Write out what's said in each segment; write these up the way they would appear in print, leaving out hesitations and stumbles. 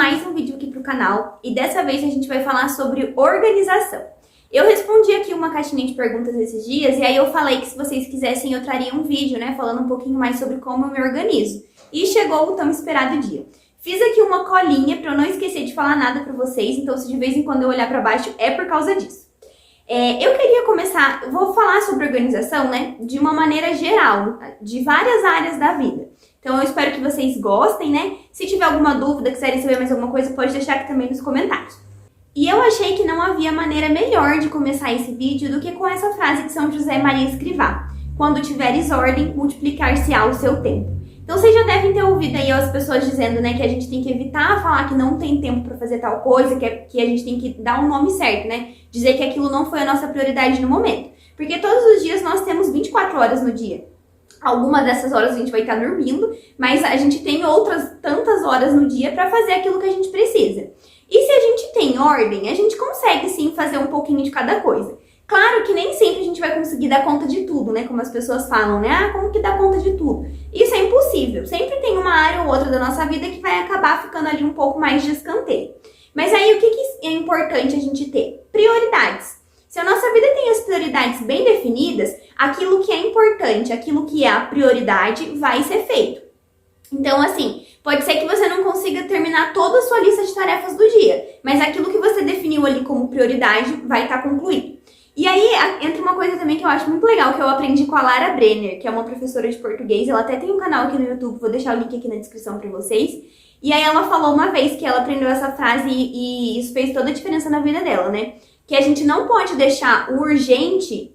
mais um vídeo aqui pro canal e dessa vez a gente vai falar sobre organização. Eu respondi aqui uma caixinha de perguntas esses dias e aí eu falei que se vocês quisessem eu traria um vídeo, né, falando um pouquinho mais sobre como eu me organizo. E chegou o tão esperado dia. Fiz aqui uma colinha pra eu não esquecer de falar nada pra vocês, então se de vez em quando eu olhar pra baixo é por causa disso. Eu queria começar, vou falar sobre organização, né, de uma maneira geral, de várias áreas da vida. Então eu espero que vocês gostem, né? Se tiver alguma dúvida, quiserem saber mais alguma coisa, pode deixar aqui também nos comentários. E eu achei que não havia maneira melhor de começar esse vídeo do que com essa frase de São José Maria Escrivá: quando tiveres ordem, multiplicar-se-á o seu tempo. Então vocês já devem ter ouvido aí as pessoas dizendo, né, que a gente tem que evitar falar que não tem tempo para fazer tal coisa, que a gente tem que dar um nome certo, né? Dizer que aquilo não foi a nossa prioridade no momento. Porque todos os dias nós temos 24 horas no dia. Algumas dessas horas a gente vai estar dormindo, mas a gente tem outras tantas horas no dia para fazer aquilo que a gente precisa. E se a gente tem ordem, a gente consegue sim fazer um pouquinho de cada coisa. Claro que nem sempre a gente vai conseguir dar conta de tudo, né? Como as pessoas falam, né? Ah, como que dá conta de tudo? Isso é impossível. Sempre tem uma área ou outra da nossa vida que vai acabar ficando ali um pouco mais de escanteio. Mas aí o que é importante a gente ter? Prioridades. Se a nossa vida tem as prioridades bem definidas, aquilo que é importante, aquilo que é a prioridade, vai ser feito. Então, assim, pode ser que você não consiga terminar toda a sua lista de tarefas do dia, mas aquilo que você definiu ali como prioridade vai estar concluído. E aí, entra uma coisa também que eu acho muito legal, que eu aprendi com a Lara Brenner, que é uma professora de português. Ela até tem um canal aqui no YouTube, vou deixar o link aqui na descrição pra vocês. E aí ela falou uma vez que ela aprendeu essa frase e isso fez toda a diferença na vida dela, né? Que a gente não pode deixar o urgente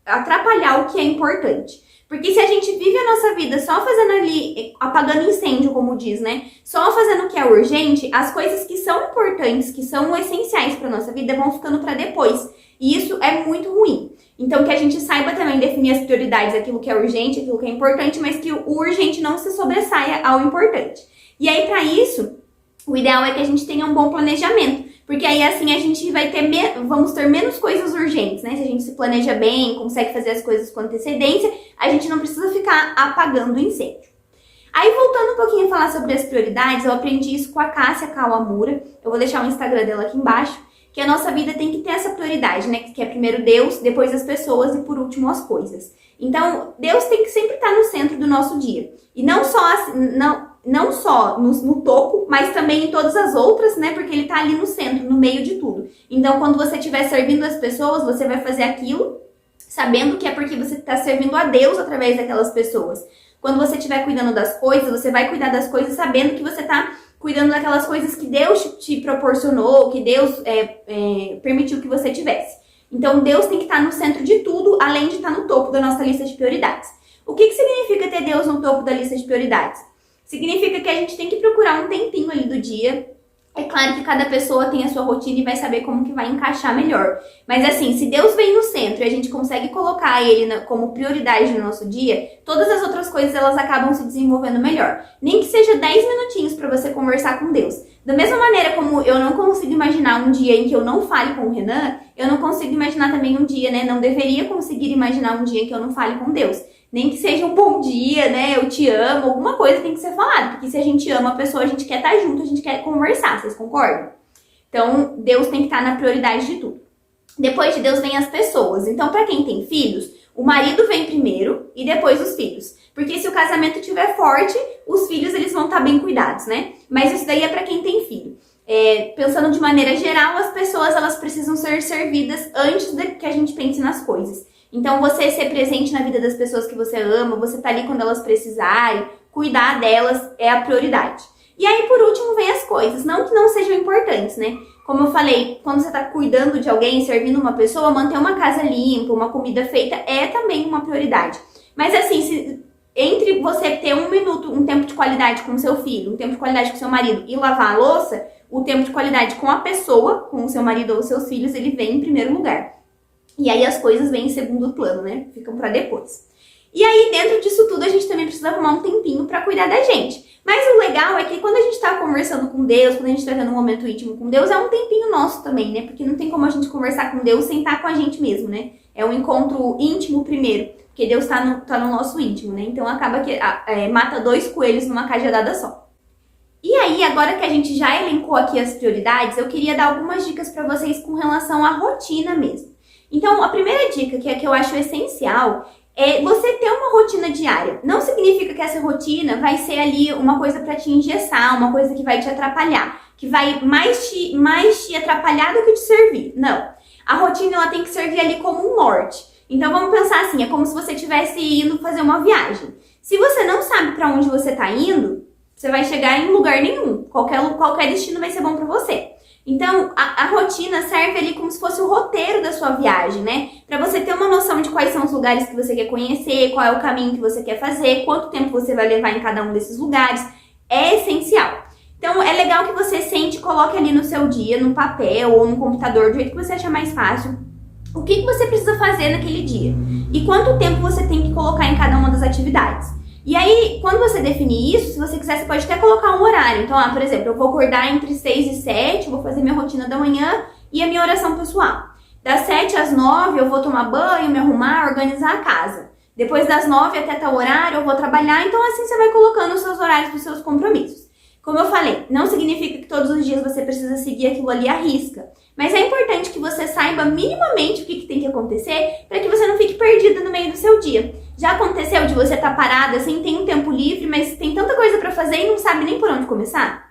atrapalhar o que é importante. Porque se a gente vive a nossa vida só fazendo ali, apagando incêndio, como diz, né? Só fazendo o que é urgente, as coisas que são importantes, que são essenciais para nossa vida, vão ficando para depois. E isso é muito ruim. Então, que a gente saiba também definir as prioridades, aquilo que é urgente, aquilo que é importante, mas que o urgente não se sobressaia ao importante. E aí, para isso, o ideal é que a gente tenha um bom planejamento. Porque aí, assim, a gente vai ter vamos ter menos coisas urgentes, né? Se a gente se planeja bem, consegue fazer as coisas com antecedência, a gente não precisa ficar apagando o incêndio. Aí, voltando um pouquinho a falar sobre as prioridades, eu aprendi isso com a Cássia Kawamura. Eu vou deixar o Instagram dela aqui embaixo. Que a nossa vida tem que ter essa prioridade, né? Que é primeiro Deus, depois as pessoas e por último as coisas. Então, Deus tem que sempre estar no centro do nosso dia. E não só no topo, mas também em todas as outras, né? Porque ele tá ali no centro, no meio de tudo. Então, quando você estiver servindo as pessoas, você vai fazer aquilo sabendo que é porque você está servindo a Deus através daquelas pessoas. Quando você estiver cuidando das coisas, você vai cuidar das coisas sabendo que você está cuidando daquelas coisas que Deus te proporcionou, que Deus permitiu que você tivesse. Então, Deus tem que estar no centro de tudo, além de estar no topo da nossa lista de prioridades. O que significa ter Deus no topo da lista de prioridades? Significa que a gente tem que procurar um tempinho ali do dia. É claro que cada pessoa tem a sua rotina e vai saber como que vai encaixar melhor. Mas assim, se Deus vem no centro e a gente consegue colocar ele como prioridade no nosso dia, todas as outras coisas elas acabam se desenvolvendo melhor. Nem que seja 10 minutinhos para você conversar com Deus. Da mesma maneira como eu não consigo imaginar um dia em que eu não fale com o Renan, eu não consigo imaginar também um dia, né? Não deveria conseguir imaginar um dia em que eu não fale com Deus. Nem que seja um bom dia, né? Eu te amo, alguma coisa tem que ser falada. Porque se a gente ama a pessoa, a gente quer estar junto, a gente quer conversar, vocês concordam? Então, Deus tem que estar na prioridade de tudo. Depois de Deus vem as pessoas. Então, para quem tem filhos, o marido vem primeiro e depois os filhos. Porque se o casamento estiver forte, os filhos eles vão estar bem cuidados, né? Mas isso daí é para quem tem filho. Pensando de maneira geral, as pessoas elas precisam ser servidas antes de que a gente pense nas coisas. Então, você ser presente na vida das pessoas que você ama, você tá ali quando elas precisarem, cuidar delas é a prioridade. E aí, por último, vem as coisas. Não que não sejam importantes, né? Como eu falei, quando você tá cuidando de alguém, servindo uma pessoa, manter uma casa limpa, uma comida feita é também uma prioridade. Mas assim, entre você ter um minuto, um tempo de qualidade com o seu filho, um tempo de qualidade com o seu marido e lavar a louça, o tempo de qualidade com a pessoa, com o seu marido ou os seus filhos, ele vem em primeiro lugar. E aí as coisas vêm em segundo plano, né? Ficam pra depois. E aí, dentro disso tudo, a gente também precisa arrumar um tempinho pra cuidar da gente. Mas o legal é que quando a gente tá conversando com Deus, quando a gente tá tendo um momento íntimo com Deus, é um tempinho nosso também, né? Porque não tem como a gente conversar com Deus sem estar com a gente mesmo, né? É um encontro íntimo primeiro, porque Deus tá no nosso íntimo, né? Então acaba que mata dois coelhos numa cajadada só. E aí, agora que a gente já elencou aqui as prioridades, eu queria dar algumas dicas para vocês com relação à rotina mesmo. Então, a primeira dica, que é que eu acho essencial, é você ter uma rotina diária. Não significa que essa rotina vai ser ali uma coisa para te engessar, uma coisa que vai te atrapalhar, que vai mais te atrapalhar do que te servir. Não. A rotina ela tem que servir ali como um norte. Então vamos pensar assim, é como se você estivesse indo fazer uma viagem. Se você não sabe para onde você está indo, você vai chegar em lugar nenhum. Qualquer destino vai ser bom para você. Então, a rotina serve ali como se fosse o roteiro da sua viagem, né? Para você ter uma noção de quais são os lugares que você quer conhecer, qual é o caminho que você quer fazer, quanto tempo você vai levar em cada um desses lugares. É essencial. Então, é legal que você sente e coloque ali no seu dia, no papel ou no computador, do jeito que você achar mais fácil, o que você precisa fazer naquele dia e quanto tempo você tem que colocar em cada uma das atividades. E aí, quando você definir isso, se você quiser, você pode até colocar um horário. Então, por exemplo, eu vou acordar entre 6 e 7, vou fazer minha rotina da manhã e a minha oração pessoal. Das 7 às 9, eu vou tomar banho, me arrumar, organizar a casa. Depois das 9 até tal horário, eu vou trabalhar. Então, assim, você vai colocando os seus horários dos seus compromissos. Como eu falei, não significa que todos os dias você precisa seguir aquilo ali à risca. Mas é importante que você saiba minimamente o que tem que acontecer para que você não fique perdida no meio do seu dia. Já aconteceu de você estar parada, assim, tem um tempo livre, mas tem tanta coisa para fazer e não sabe nem por onde começar?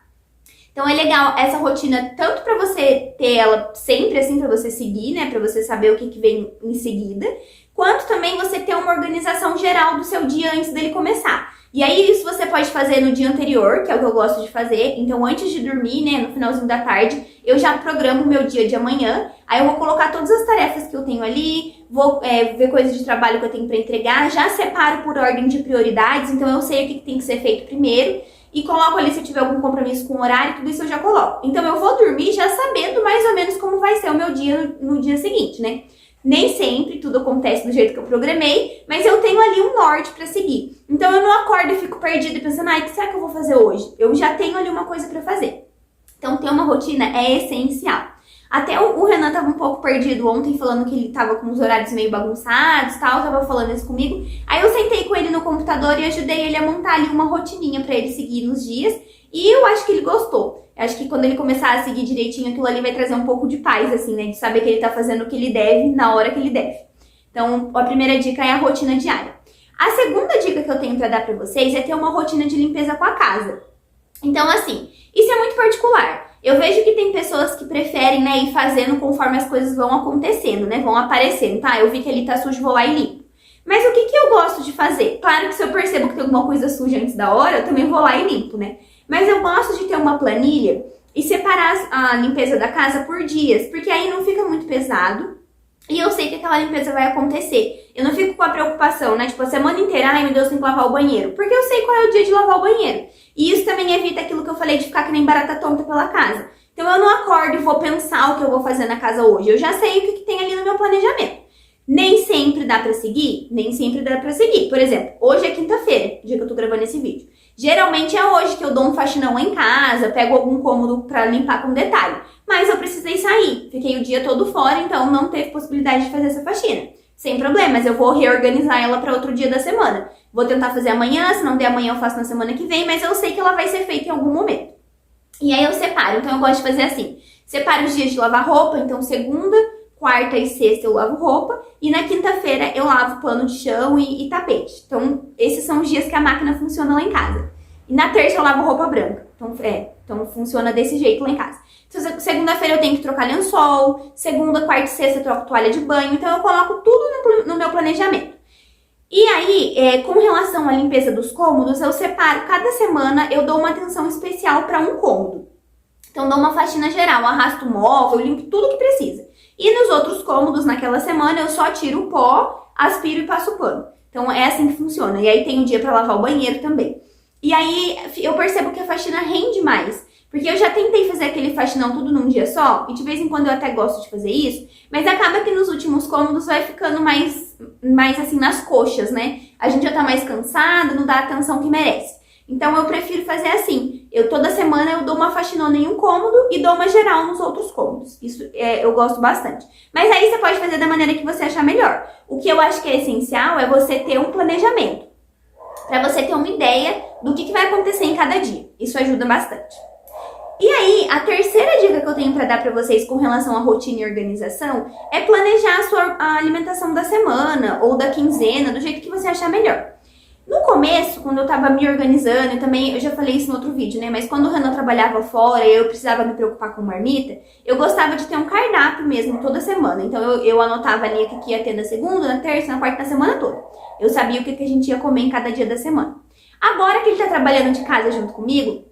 Então é legal essa rotina, tanto para você ter ela sempre assim, para você seguir, né, para você saber o que vem em seguida, quanto também você ter uma organização geral do seu dia antes dele começar. E aí isso você pode fazer no dia anterior, que é o que eu gosto de fazer. Então antes de dormir, né, no finalzinho da tarde, eu já programo o meu dia de amanhã. Aí eu vou colocar todas as tarefas que eu tenho ali, vou ver coisas de trabalho que eu tenho para entregar, já separo por ordem de prioridades, então eu sei o que tem que ser feito primeiro. E coloco ali se eu tiver algum compromisso com o horário, tudo isso eu já coloco. Então eu vou dormir já sabendo mais ou menos como vai ser o meu dia no dia seguinte, né? Nem sempre tudo acontece do jeito que eu programei, mas eu tenho ali um norte para seguir. Então eu não acordo e fico perdida pensando, o que será que eu vou fazer hoje? Eu já tenho ali uma coisa para fazer. Então ter uma rotina é essencial. Até o Renan tava um pouco perdido ontem, falando que ele tava com os horários meio bagunçados e tal, tava falando isso comigo. Aí eu sentei com ele no computador e ajudei ele a montar ali uma rotininha para ele seguir nos dias. E eu acho que ele gostou. Eu acho que quando ele começar a seguir direitinho, aquilo ali vai trazer um pouco de paz, assim, né? De saber que ele tá fazendo o que ele deve, na hora que ele deve. Então, a primeira dica é a rotina diária. A segunda dica que eu tenho pra dar pra vocês é ter uma rotina de limpeza com a casa. Então, assim, isso é muito particular. Eu vejo que tem pessoas que preferem, né, ir fazendo conforme as coisas vão acontecendo, né? Vão aparecendo, tá? Eu vi que ali tá sujo, vou lá e limpo. Mas o que eu gosto de fazer? Claro que se eu percebo que tem alguma coisa suja antes da hora, eu também vou lá e limpo, né? Mas eu gosto de ter uma planilha e separar a limpeza da casa por dias, porque aí não fica muito pesado e eu sei que aquela limpeza vai acontecer. Eu não fico com a preocupação, né? Tipo, a semana inteira, ai meu Deus, tem que lavar o banheiro. Porque eu sei qual é o dia de lavar o banheiro. E isso também evita aquilo que eu falei de ficar que nem barata tonta pela casa. Então eu não acordo e vou pensar o que eu vou fazer na casa hoje. Eu já sei o que tem ali no meu planejamento. Nem sempre dá pra seguir? Nem sempre dá pra seguir. Por exemplo, hoje é quinta-feira, dia que eu tô gravando esse vídeo. Geralmente é hoje que eu dou um faxinão em casa, pego algum cômodo pra limpar com detalhe. Mas eu precisei sair, fiquei o dia todo fora, então não teve possibilidade de fazer essa faxina. Sem problemas, eu vou reorganizar ela para outro dia da semana. Vou tentar fazer amanhã, se não der amanhã eu faço na semana que vem, mas eu sei que ela vai ser feita em algum momento. E aí eu separo, então eu gosto de fazer assim. Separo os dias de lavar roupa, então segunda, quarta e sexta eu lavo roupa e na quinta-feira eu lavo pano de chão e tapete. Então, esses são os dias que a máquina funciona lá em casa. E na terça eu lavo roupa branca. Então funciona desse jeito lá em casa. Então, segunda-feira eu tenho que trocar lençol, segunda, quarta e sexta eu troco toalha de banho. Então, eu coloco tudo no meu planejamento. E aí, com relação à limpeza dos cômodos, eu separo, cada semana eu dou uma atenção especial para um cômodo. Então, dou uma faxina geral, arrasto o móvel, limpo tudo que precisa. E nos outros cômodos, naquela semana, eu só tiro o pó, aspiro e passo o pano. Então, é assim que funciona. E aí, tem um dia para lavar o banheiro também. E aí, eu percebo que a faxina rende mais. Porque eu já tentei fazer aquele faxinão tudo num dia só, e de vez em quando eu até gosto de fazer isso, mas acaba que nos últimos cômodos vai ficando mais assim nas coxas, né? A gente já tá mais cansado, não dá a atenção que merece. Então eu prefiro fazer assim, toda semana eu dou uma faxinona em um cômodo e dou uma geral nos outros cômodos. Isso eu gosto bastante. Mas aí você pode fazer da maneira que você achar melhor. O que eu acho que é essencial é você ter um planejamento, para você ter uma ideia do que vai acontecer em cada dia. Isso ajuda bastante. E aí, a terceira dica que eu tenho pra dar pra vocês com relação à rotina e organização é planejar a alimentação da semana ou da quinzena, do jeito que você achar melhor. No começo, quando eu tava me organizando, e também eu já falei isso no outro vídeo, né? Mas quando o Renan trabalhava fora e eu precisava me preocupar com marmita, eu gostava de ter um cardápio mesmo toda semana. Então eu anotava ali o que ia ter na segunda, na terça, na quarta, na semana toda. Eu sabia o que a gente ia comer em cada dia da semana. Agora que ele tá trabalhando de casa junto comigo,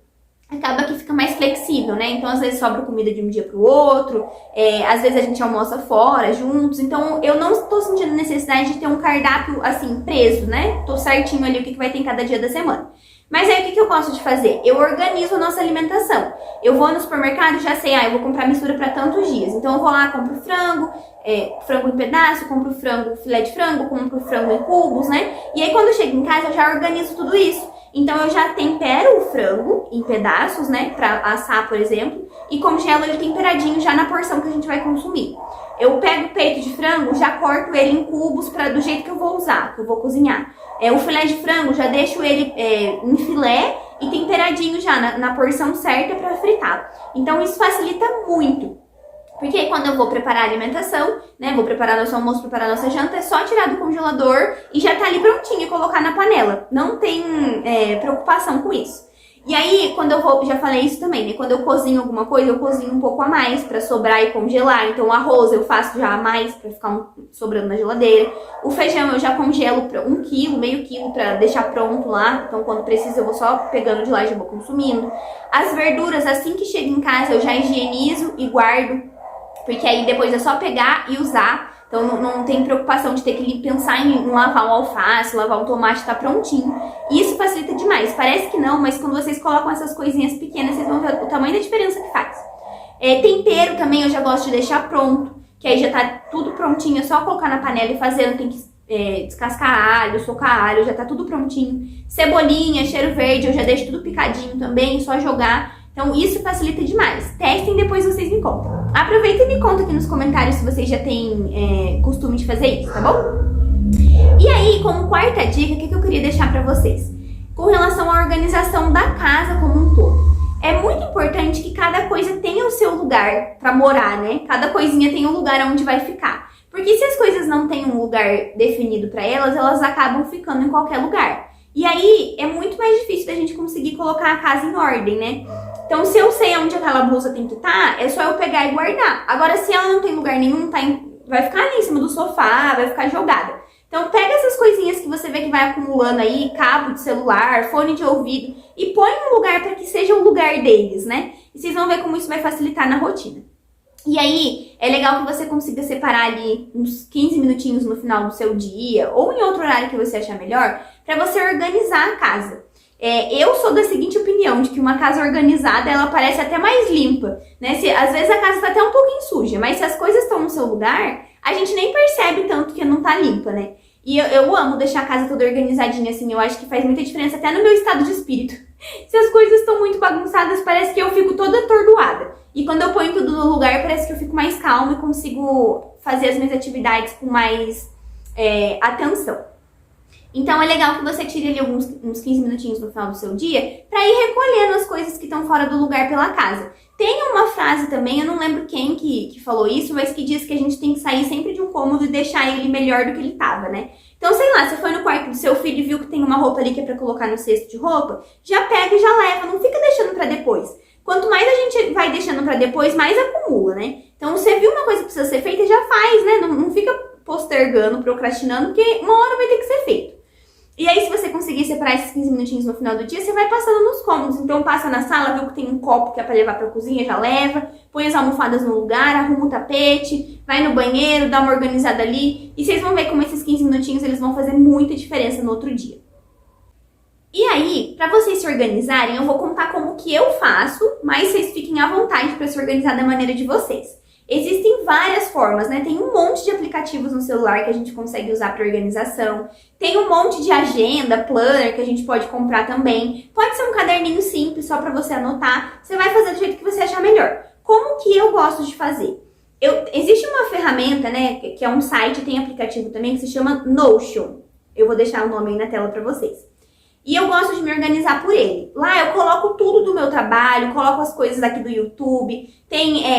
acaba que fica mais flexível, né? Então, às vezes sobra comida de um dia pro outro, às vezes a gente almoça fora, juntos. Então, eu não estou sentindo necessidade de ter um cardápio, assim, preso, né? Tô certinho ali o que vai ter em cada dia da semana. Mas aí, o que eu gosto de fazer? Eu organizo a nossa alimentação. Eu vou no supermercado e já sei, eu vou comprar mistura para tantos dias. Então, eu vou lá, compro frango, frango em pedaço, compro frango, filé de frango, compro frango em cubos, né? E aí, quando eu chego em casa, eu já organizo tudo isso. Então, eu já tempero o frango em pedaços, né, pra assar, por exemplo, e congelo ele temperadinho já na porção que a gente vai consumir. Eu pego o peito de frango, já corto ele em cubos do jeito que eu vou usar, que eu vou cozinhar. O filé de frango, já deixo ele em filé e temperadinho já na porção certa para fritar. Então, isso facilita muito. Porque aí, quando eu vou preparar a alimentação, né, vou preparar nosso almoço, preparar nossa janta, é só tirar do congelador e já tá ali prontinho e colocar na panela. Não tem preocupação com isso. E aí, quando eu vou, já falei isso também, né, quando eu cozinho alguma coisa, eu cozinho um pouco a mais pra sobrar e congelar. Então, o arroz eu faço já a mais pra ficar sobrando na geladeira. O feijão eu já congelo pra 1 quilo, meio quilo pra deixar pronto lá. Então, quando precisa, eu vou só pegando de lá e já vou consumindo. As verduras, assim que chega em casa, eu já higienizo e guardo. Porque aí depois é só pegar e usar. Então não tem preocupação de ter que pensar em lavar um alface, lavar um tomate, tá prontinho. Isso facilita demais. Parece que não, mas quando vocês colocam essas coisinhas pequenas, vocês vão ver o tamanho da diferença que faz. Tempero também eu já gosto de deixar pronto. Que aí já tá tudo prontinho, é só colocar na panela e fazer. Não tem que descascar alho, socar alho, já tá tudo prontinho. Cebolinha, cheiro verde, eu já deixo tudo picadinho também, só jogar. Então, isso facilita demais. Testem e depois vocês me contam. Aproveita e me conta aqui nos comentários se vocês já têm costume de fazer isso, tá bom? E aí, como quarta dica, o que eu queria deixar pra vocês? Com relação à organização da casa como um todo. É muito importante que cada coisa tenha o seu lugar pra morar, né? Cada coisinha tem um lugar onde vai ficar. Porque se as coisas não têm um lugar definido pra elas acabam ficando em qualquer lugar. E aí, é muito mais difícil da gente conseguir colocar a casa em ordem, né? Então, se eu sei onde aquela blusa tem que estar, é só eu pegar e guardar. Agora, se ela não tem lugar nenhum, vai ficar ali em cima do sofá, vai ficar jogada. Então, pega essas coisinhas que você vê que vai acumulando aí, cabo de celular, fone de ouvido, e põe no lugar para que seja o lugar deles, né? E vocês vão ver como isso vai facilitar na rotina. E aí, é legal que você consiga separar ali uns 15 minutinhos no final do seu dia, ou em outro horário que você achar melhor, para você organizar a casa. Eu sou da seguinte opinião, de que uma casa organizada, ela parece até mais limpa, né? Às vezes a casa tá até um pouquinho suja, mas se as coisas estão no seu lugar, a gente nem percebe tanto que não tá limpa, né? E eu amo deixar a casa toda organizadinha, assim, eu acho que faz muita diferença até no meu estado de espírito. Se as coisas estão muito bagunçadas, parece que eu fico toda atordoada. E quando eu ponho tudo no lugar, parece que eu fico mais calma e consigo fazer as minhas atividades com mais atenção. Então é legal que você tire ali uns 15 minutinhos no final do seu dia para ir recolhendo as coisas que estão fora do lugar pela casa. Tem uma frase também, eu não lembro quem que falou isso, mas que diz que a gente tem que sair sempre de um cômodo e deixar ele melhor do que ele tava, né? Então, sei lá, você foi no quarto do seu filho e viu que tem uma roupa ali que é pra colocar no cesto de roupa, já pega e já leva, não fica deixando pra depois. Quanto mais a gente vai deixando pra depois, mais acumula, né? Então, você viu uma coisa que precisa ser feita, já faz, né? Não fica postergando, procrastinando, porque uma hora vai ter que ser feito. E aí, se você conseguir separar esses 15 minutinhos no final do dia, você vai passando nos cômodos. Então, passa na sala, viu que tem um copo que é pra levar pra cozinha, já leva. Põe as almofadas no lugar, arruma o tapete, vai no banheiro, dá uma organizada ali. E vocês vão ver como esses 15 minutinhos, eles vão fazer muita diferença no outro dia. E aí, pra vocês se organizarem, eu vou contar como que eu faço, mas vocês fiquem à vontade pra se organizar da maneira de vocês. Existem várias formas, né? Tem um monte de aplicativos no celular que a gente consegue usar para organização. Tem um monte de agenda, planner que a gente pode comprar também. Pode ser um caderninho simples só para você anotar. Você vai fazer do jeito que você achar melhor. Como que eu gosto de fazer? Existe uma ferramenta, né? Que é um site, tem aplicativo também, que se chama Notion. Eu vou deixar o nome aí na tela para vocês. E eu gosto de me organizar por ele. Lá eu coloco tudo do meu trabalho, coloco as coisas aqui do YouTube,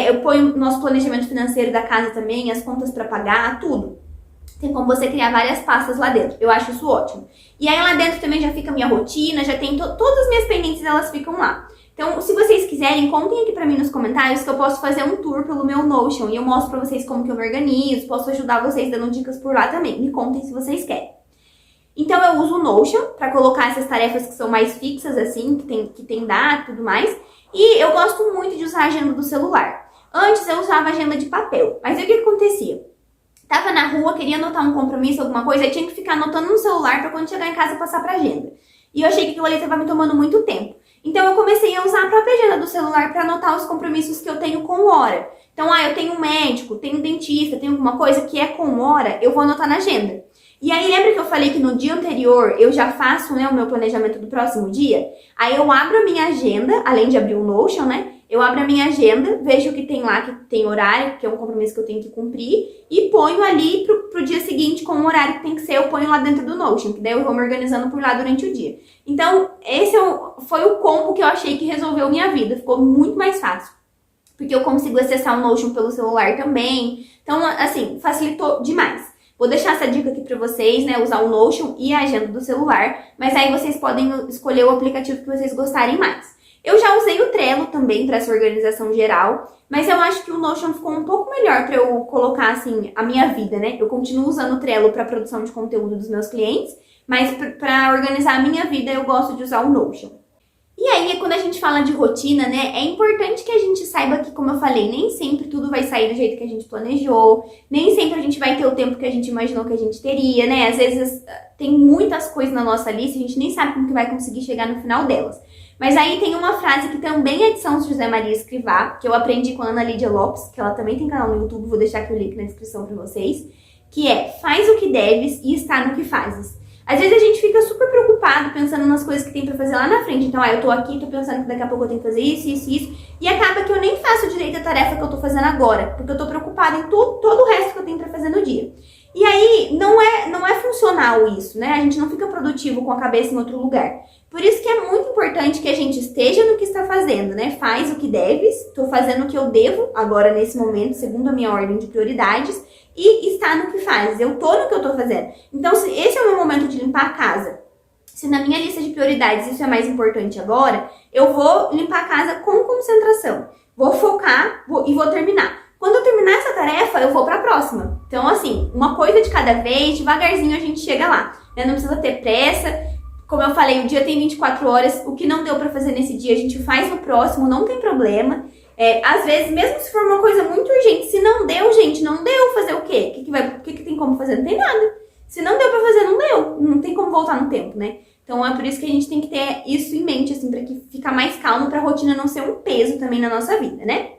eu ponho o nosso planejamento financeiro da casa também, as contas para pagar, tudo. Tem como você criar várias pastas lá dentro. Eu acho isso ótimo. E aí lá dentro também já fica a minha rotina, já tem todas as minhas pendências, elas ficam lá. Então, se vocês quiserem, contem aqui pra mim nos comentários que eu posso fazer um tour pelo meu Notion e eu mostro pra vocês como que eu me organizo, posso ajudar vocês dando dicas por lá também. Me contem se vocês querem. Então, eu uso o Notion pra colocar essas tarefas que são mais fixas, assim, que tem data e tudo mais. E eu gosto muito de usar a agenda do celular. Antes eu usava agenda de papel, mas aí o que acontecia? Tava na rua, queria anotar um compromisso, alguma coisa, aí tinha que ficar anotando no celular pra quando chegar em casa passar pra agenda. E eu achei que aquilo ali tava me tomando muito tempo. Então eu comecei a usar a própria agenda do celular para anotar os compromissos que eu tenho com hora. Então, eu tenho um médico, tenho um dentista, tenho alguma coisa que é com hora, eu vou anotar na agenda. E aí, lembra que eu falei que no dia anterior eu já faço, né, o meu planejamento do próximo dia? Aí eu abro a minha agenda, além de abrir o Notion, né? Eu abro a minha agenda, vejo o que tem lá, que tem horário, que é um compromisso que eu tenho que cumprir, e ponho ali pro dia seguinte com o horário que tem que ser, eu ponho lá dentro do Notion, que daí eu vou me organizando por lá durante o dia. Então, esse foi o combo que eu achei que resolveu minha vida, ficou muito mais fácil. Porque eu consigo acessar o Notion pelo celular também, então, assim, facilitou demais. Vou deixar essa dica aqui pra vocês, né, usar o Notion e a agenda do celular, mas aí vocês podem escolher o aplicativo que vocês gostarem mais. Eu já usei o Trello também para essa organização geral, mas eu acho que o Notion ficou um pouco melhor para eu colocar, assim, a minha vida, né? Eu continuo usando o Trello para produção de conteúdo dos meus clientes, mas para organizar a minha vida eu gosto de usar o Notion. E aí, quando a gente fala de rotina, né, é importante que a gente saiba que, como eu falei, nem sempre tudo vai sair do jeito que a gente planejou, nem sempre a gente vai ter o tempo que a gente imaginou que a gente teria, né? Às vezes tem muitas coisas na nossa lista e a gente nem sabe como que vai conseguir chegar no final delas. Mas aí tem uma frase que também é de São José Maria Escrivá, que eu aprendi com a Ana Lídia Lopes, que ela também tem canal no YouTube, vou deixar aqui o link na descrição pra vocês, que é: faz o que deves e está no que fazes. Às vezes a gente fica super preocupado pensando nas coisas que tem pra fazer lá na frente. Então, eu tô aqui, tô pensando que daqui a pouco eu tenho que fazer isso, e acaba que eu nem faço direito a tarefa que eu tô fazendo agora, porque eu tô preocupada em todo o resto que eu tenho pra fazer no dia. E aí, não é funcional isso, né? A gente não fica produtivo com a cabeça em outro lugar. Por isso que é muito importante que a gente esteja no que está fazendo, né? Faz o que deves, tô fazendo o que eu devo agora nesse momento, segundo a minha ordem de prioridades, e está no que faz. Eu tô no que eu tô fazendo. Então, se esse é o meu momento de limpar a casa, se na minha lista de prioridades isso é mais importante agora, eu vou limpar a casa com concentração. Vou focar e vou terminar. Quando eu terminar essa tarefa, eu vou pra próxima. Então, assim, uma coisa de cada vez, devagarzinho a gente chega lá, né? Não precisa ter pressa. Como eu falei, o dia tem 24 horas, o que não deu pra fazer nesse dia, a gente faz no próximo, não tem problema. Às vezes, mesmo se for uma coisa muito urgente, se não deu, gente, não deu, fazer o quê? O que tem como fazer? Não tem nada. Se não deu pra fazer, não deu. Não tem como voltar no tempo, né? Então, é por isso que a gente tem que ter isso em mente, assim, pra que ficar mais calmo, pra rotina não ser um peso também na nossa vida, né?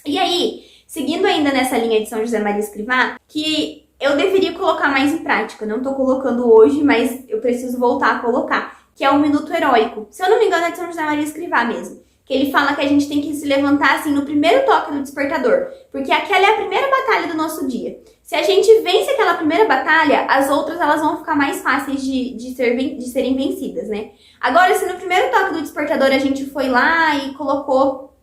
E aí, seguindo ainda nessa linha de São José Maria Escrivá, que eu deveria colocar mais em prática. Não tô colocando hoje, mas eu preciso voltar a colocar, que é o minuto heróico. Se eu não me engano, é de São José Maria Escrivá mesmo. Que ele fala que a gente tem que se levantar, assim, no primeiro toque do despertador. Porque aquela é a primeira batalha do nosso dia. Se a gente vence aquela primeira batalha, as outras elas vão ficar mais fáceis de serem vencidas, né? Agora, se no primeiro toque do despertador a gente foi lá e colocou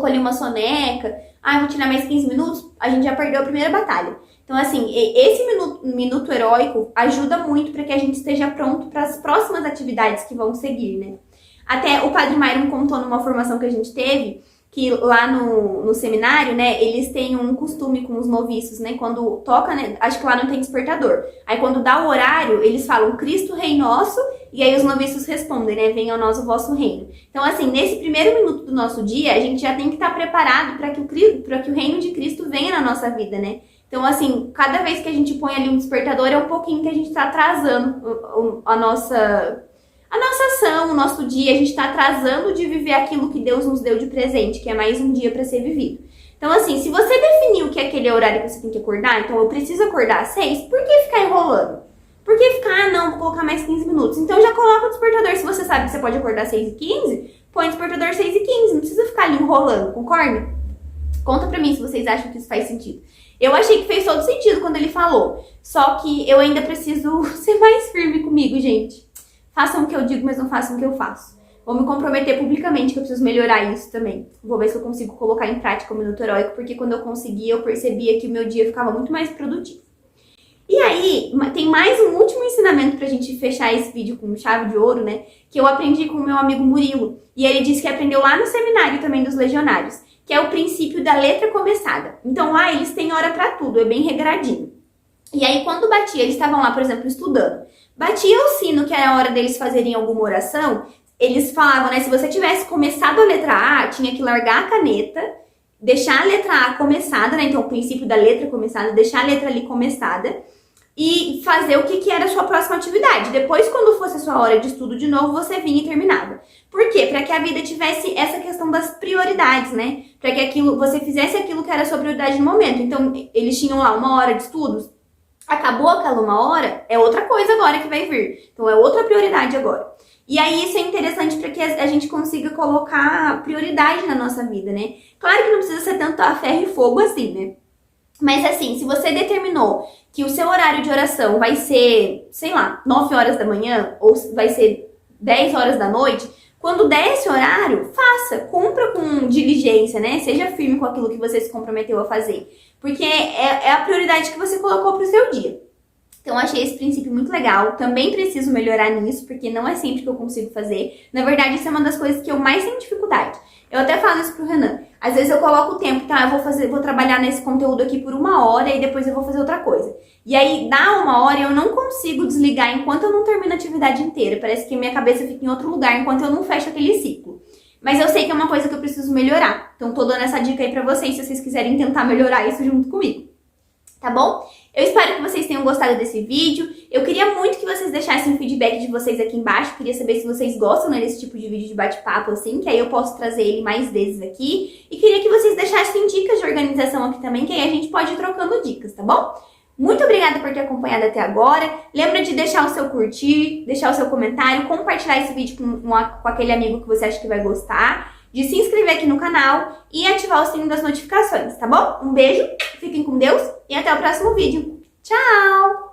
ali uma soneca, vou tirar mais 15 minutos, a gente já perdeu a primeira batalha. Então, assim, esse minuto heróico ajuda muito para que a gente esteja pronto para as próximas atividades que vão seguir, né? Até o Padre Myron contou numa formação que a gente teve, que lá no seminário, né, eles têm um costume com os noviços, né, quando toca, né, acho que lá não tem despertador. Aí quando dá o horário, eles falam: Cristo Rei Nosso, e aí os noviços respondem, né, venha ao nós o vosso reino. Então, assim, nesse primeiro minuto do nosso dia, a gente já tem que estar preparado para que o reino de Cristo venha na nossa vida, né? Então, assim, cada vez que a gente põe ali um despertador, é um pouquinho que a gente está atrasando a nossa ação, o nosso dia, a gente está atrasando de viver aquilo que Deus nos deu de presente, que é mais um dia para ser vivido. Então, assim, se você definiu que é aquele horário que você tem que acordar, então eu preciso acordar às 6, por que ficar enrolando? Por que ficar, não, vou colocar mais 15 minutos? Então já coloca o despertador. Se você sabe que você pode acordar às 6h15, põe o despertador às 6h15, não precisa ficar ali enrolando, concorda? Conta pra mim se vocês acham que isso faz sentido. Eu achei que fez todo sentido quando ele falou, só que eu ainda preciso ser mais firme comigo, gente. Façam o que eu digo, mas não façam o que eu faço. Vou me comprometer publicamente que eu preciso melhorar isso também. Vou ver se eu consigo colocar em prática o minuto heróico, porque quando eu conseguia, eu percebia que o meu dia ficava muito mais produtivo. E aí, tem mais um último ensinamento pra gente fechar esse vídeo com chave de ouro, né? Que eu aprendi com o meu amigo Murilo. E ele disse que aprendeu lá no seminário também dos legionários, que é o princípio da letra começada. Então lá eles têm hora pra tudo, é bem regradinho. E aí quando batia, eles estavam lá, por exemplo, estudando. Batia o sino, que era a hora deles fazerem alguma oração. Eles falavam, né, se você tivesse começado a letra A, tinha que largar a caneta, deixar a letra A começada, né, então o princípio da letra começada, deixar a letra ali começada e fazer o que era a sua próxima atividade. Depois, quando fosse a sua hora de estudo de novo, você vinha e terminava. Por quê? Para que a vida tivesse essa questão das prioridades, né, para que você fizesse aquilo que era a sua prioridade no momento. Então, eles tinham lá uma hora de estudos, acabou aquela uma hora, é outra coisa agora que vai vir. Então, é outra prioridade agora. E aí isso é interessante para que a gente consiga colocar prioridade na nossa vida, né? Claro que não precisa ser tanto a ferro e fogo assim, né? Mas assim, se você determinou que o seu horário de oração vai ser, sei lá, 9 horas da manhã ou vai ser 10 horas da noite, quando der esse horário, faça, cumpra com diligência, né? Seja firme com aquilo que você se comprometeu a fazer. Porque é a prioridade que você colocou pro seu dia. Então, achei esse princípio muito legal. Também preciso melhorar nisso, porque não é sempre que eu consigo fazer. Na verdade, isso é uma das coisas que eu mais tenho dificuldade. Eu até falo isso pro Renan. Às vezes eu coloco o tempo, tá? Eu vou trabalhar nesse conteúdo aqui por 1 hora e depois eu vou fazer outra coisa. E aí, dá 1 hora e eu não consigo desligar enquanto eu não termino a atividade inteira. Parece que minha cabeça fica em outro lugar enquanto eu não fecho aquele ciclo. Mas eu sei que é uma coisa que eu preciso melhorar. Então, tô dando essa dica aí pra vocês, se vocês quiserem tentar melhorar isso junto comigo. Tá bom? Eu espero que vocês tenham gostado desse vídeo. Eu queria muito que vocês deixassem o feedback de vocês aqui embaixo. Queria saber se vocês gostam, né, desse tipo de vídeo de bate-papo, assim, que aí eu posso trazer ele mais vezes aqui. E queria que vocês deixassem dicas de organização aqui também, que aí a gente pode ir trocando dicas, tá bom? Muito obrigada por ter acompanhado até agora. Lembra de deixar o seu curtir, deixar o seu comentário, compartilhar esse vídeo com aquele amigo que você acha que vai gostar, de se inscrever aqui no canal e ativar o sininho das notificações, tá bom? Um beijo, fiquem com Deus e até o próximo vídeo. Tchau!